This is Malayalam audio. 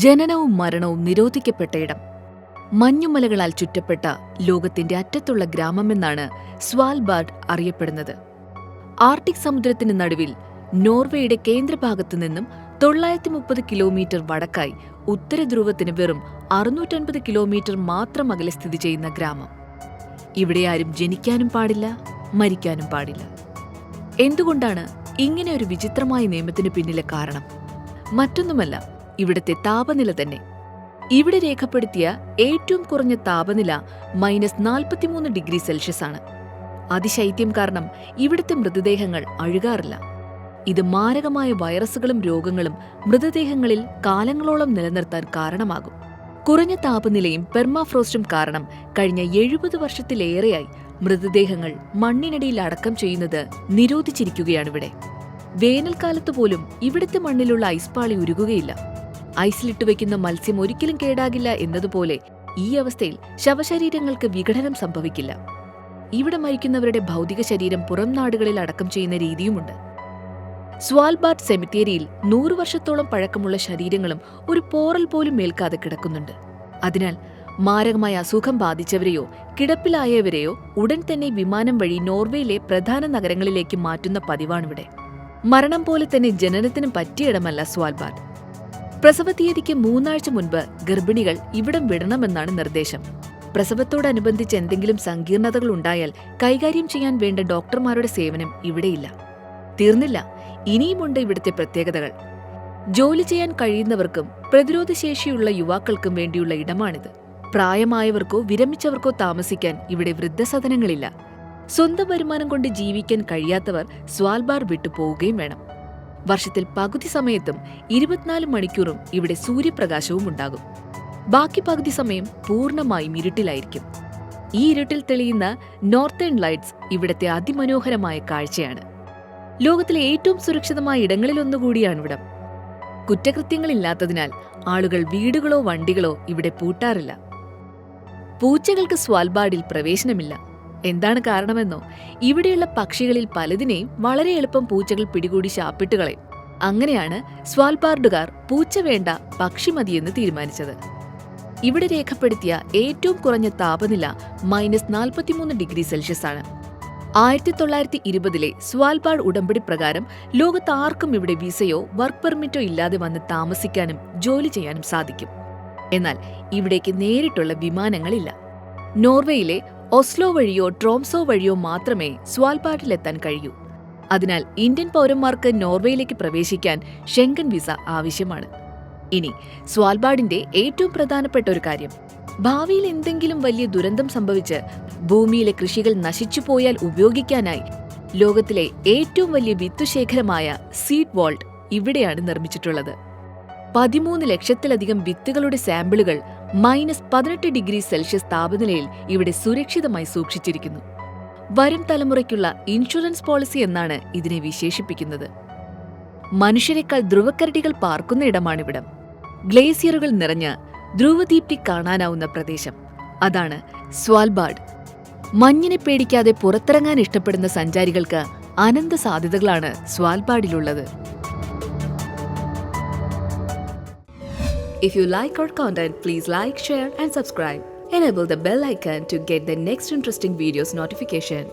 ജനനവും മരണവും നിരോധിക്കപ്പെട്ട ഇടം. മഞ്ഞുമലകളാൽ ചുറ്റപ്പെട്ട ലോകത്തിന്റെ അറ്റത്തുള്ള ഗ്രാമമെന്നാണ് സ്വാൽബാർഡ് അറിയപ്പെടുന്നത്. ആർട്ടിക് സമുദ്രത്തിന് നടുവിൽ നോർവേയുടെ കേന്ദ്രഭാഗത്തു നിന്നും 930 കിലോമീറ്റർ വടക്കായി ഉത്തരധ്രുവത്തിന് വെറും 650 കിലോമീറ്റർ മാത്രം അകലെ സ്ഥിതി ചെയ്യുന്ന ഗ്രാമം. ഇവിടെ ആരും ജനിക്കാനും പാടില്ല, മരിക്കാനും പാടില്ല. എന്തുകൊണ്ടാണ് ഇങ്ങനെ ഒരു വിചിത്രമായ നിയമത്തിന് പിന്നിലെ കാരണം? മറ്റൊന്നുമല്ല, ഇവിടുത്തെ താപനില തന്നെ. ഇവിടെ രേഖപ്പെടുത്തിയ ഏറ്റവും കുറഞ്ഞ താപനില -43 ഡിഗ്രി സെൽഷ്യസ് ആണ്. അതിശൈത്യം കാരണം ഇവിടുത്തെ മൃതദേഹങ്ങൾ അഴുകാറില്ല. ഇത് മാരകമായ വൈറസുകളും രോഗങ്ങളും മൃതദേഹങ്ങളിൽ കാലങ്ങളോളം നിലനിർത്താൻ കാരണമാകും. കുറഞ്ഞ താപനിലയും പെർമാഫ്രോസ്റ്റും കാരണം കഴിഞ്ഞ 70 വർഷത്തിലേറെയായി മൃതദേഹങ്ങൾ മണ്ണിനടിയിൽ അടക്കം ചെയ്യുന്നത് നിരോധിച്ചിരിക്കുകയാണിവിടെ. വേനൽക്കാലത്ത് പോലും ഇവിടുത്തെ മണ്ണിലുള്ള ഐസ്പാളി ഉരുകുകയില്ല. ഐസിലിട്ട് വയ്ക്കുന്ന മത്സ്യം ഒരിക്കലും കേടാകില്ല എന്നതുപോലെ ഈ അവസ്ഥയിൽ ശവശരീരങ്ങൾക്ക് വിഘടനം സംഭവിക്കില്ല. ഇവിടെ മരിക്കുന്നവരുടെ ഭൗതിക ശരീരം പുറം നാടുകളിൽ അടക്കം ചെയ്യുന്ന രീതിയുമുണ്ട്. സ്വാൽബാർഡ് സെമിത്തേരിയിൽ 100 വർഷത്തോളം പഴക്കമുള്ള ശരീരങ്ങളും ഒരു പോറൽ പോലും ഏൽക്കാതെ കിടക്കുന്നുണ്ട്. അതിനാൽ മാരകമായ അസുഖം ബാധിച്ചവരെയോ കിടപ്പിലായവരെയോ ഉടൻ തന്നെ വിമാനം വഴി നോർവേയിലെ പ്രധാന നഗരങ്ങളിലേക്ക് മാറ്റുന്ന പതിവാണിവിടെ. മരണം പോലെ തന്നെ ജനനത്തിനും പറ്റിയിടമല്ല സ്വാൽബാർഡ്. പ്രസവ തീയതിക്ക് 3 ആഴ്ച മുൻപ് ഗർഭിണികൾ ഇവിടം വിടണമെന്നാണ് നിർദ്ദേശം. പ്രസവത്തോടനുബന്ധിച്ച് എന്തെങ്കിലും സങ്കീർണതകൾ ഉണ്ടായാൽ കൈകാര്യം ചെയ്യാൻ വേണ്ട ഡോക്ടർമാരുടെ സേവനം ഇവിടെയില്ല. തീർന്നില്ല, ഇനിയുമുണ്ട് ഇവിടുത്തെ പ്രത്യേകതകൾ. ജോലി ചെയ്യാൻ കഴിയുന്നവർക്കും പ്രതിരോധശേഷിയുള്ള യുവാക്കൾക്കും വേണ്ടിയുള്ള ഇടമാണിത്. പ്രായമായവർക്കോ വിരമിച്ചവർക്കോ താമസിക്കാൻ ഇവിടെ വൃദ്ധസദനങ്ങളില്ല. സ്വന്തം വരുമാനം കൊണ്ട് ജീവിക്കാൻ കഴിയാത്തവർ സ്വാൽബാർഡ് വിട്ടു പോവുകയും വേണം. വർഷത്തിൽ പകുതി സമയത്തും 24 മണിക്കൂറും ഇവിടെ സൂര്യപ്രകാശവും ഉണ്ടാകും. ബാക്കി പകുതി സമയം പൂർണ്ണമായും ഇരുട്ടിലായിരിക്കും. ഈ ഇരുട്ടിൽ തെളിയുന്ന നോർത്തേൺ ലൈറ്റ്സ് ഇവിടത്തെ അതിമനോഹരമായ കാഴ്ചയാണ്. ലോകത്തിലെ ഏറ്റവും സുരക്ഷിതമായ ഇടങ്ങളിലൊന്നുകൂടിയാണിവിടം. കുറ്റകൃത്യങ്ങളില്ലാത്തതിനാൽ ആളുകൾ വീടുകളോ വണ്ടികളോ ഇവിടെ പൂട്ടാറില്ല. പൂച്ചകൾക്ക് സ്വാൽബാർഡിൽ പ്രവേശനമില്ല. എന്താണ് കാരണമെന്നോ? ഇവിടെയുള്ള പക്ഷികളിൽ പലതിനെയും വളരെ എളുപ്പം പൂച്ചകൾ പിടികൂടി ശാപ്പിട്ട് കളയും. അങ്ങനെയാണ് സ്വാൽബാർഡുകാർ പൂച്ച വേണ്ട, പക്ഷി മതിയെന്ന് തീരുമാനിച്ചത്. ഇവിടെ രേഖപ്പെടുത്തിയ ഏറ്റവും കുറഞ്ഞ താപനില -43 ഡിഗ്രി സെൽഷ്യസ് ആണ്. 1920 സ്വാൽബാർഡ് ഉടമ്പടി പ്രകാരം ലോകത്ത് ആർക്കും ഇവിടെ വിസയോ വർക്ക് പെർമിറ്റോ ഇല്ലാതെ വന്ന് താമസിക്കാനും ജോലി ചെയ്യാനും സാധിക്കും. എന്നാൽ ഇവിടേക്ക് നേരിട്ടുള്ള വിമാനങ്ങളില്ല. നോർവേയിലെ ഓസ്ലോ വഴിയോ ട്രോംസോ വഴിയോ മാത്രമേ സ്വാൽബാർഡിലെത്താൻ കഴിയൂ. അതിനാൽ ഇന്ത്യൻ പൗരന്മാർക്ക് നോർവേയിലേക്ക് പ്രവേശിക്കാൻ ഷെങ്കൻ വിസ ആവശ്യമാണ്. ഇനി സ്വാൽബാർഡിന്റെ ഏറ്റവും പ്രധാനപ്പെട്ട ഒരു കാര്യം, ഭാവിയിൽ എന്തെങ്കിലും വലിയ ദുരന്തം സംഭവിച്ച് ഭൂമിയിലെ കൃഷികൾ നശിച്ചുപോയാൽ ഉപയോഗിക്കാനായി ലോകത്തിലെ ഏറ്റവും വലിയ വിത്തുശേഖരമായ സീഡ് വാൾട്ട് ഇവിടെയാണ് നിർമ്മിച്ചിട്ടുള്ളത്. 13 ലക്ഷത്തിലധികം വിത്തുകളുടെ സാമ്പിളുകൾ -18 ഡിഗ്രി സെൽഷ്യസ് താപനിലയിൽ ഇവിടെ സുരക്ഷിതമായി സൂക്ഷിച്ചിരിക്കുന്നു. വരും തലമുറയ്ക്കുള്ള ഇൻഷുറൻസ് പോളിസി എന്നാണ് ഇതിനെ വിശേഷിപ്പിക്കുന്നത്. മനുഷ്യരെക്കാൾ ധ്രുവക്കരടികൾ പാർക്കുന്ന ഇടമാണിവിടം. ഗ്ലേസിയറുകൾ നിറഞ്ഞ ധ്രുവദീപ്തി കാണാനാവുന്ന പ്രദേശം, അതാണ് സ്വാൽബാർഡ്. മഞ്ഞിനെ പേടിക്കാതെ പുറത്തിറങ്ങാൻ ഇഷ്ടപ്പെടുന്ന സഞ്ചാരികൾക്ക് അനന്ത സാധ്യതകളാണ് സ്വാൽബാർഡിലുള്ളത്. If you like our content, please like, share and subscribe. Enable the bell icon to get the next interesting videos notification.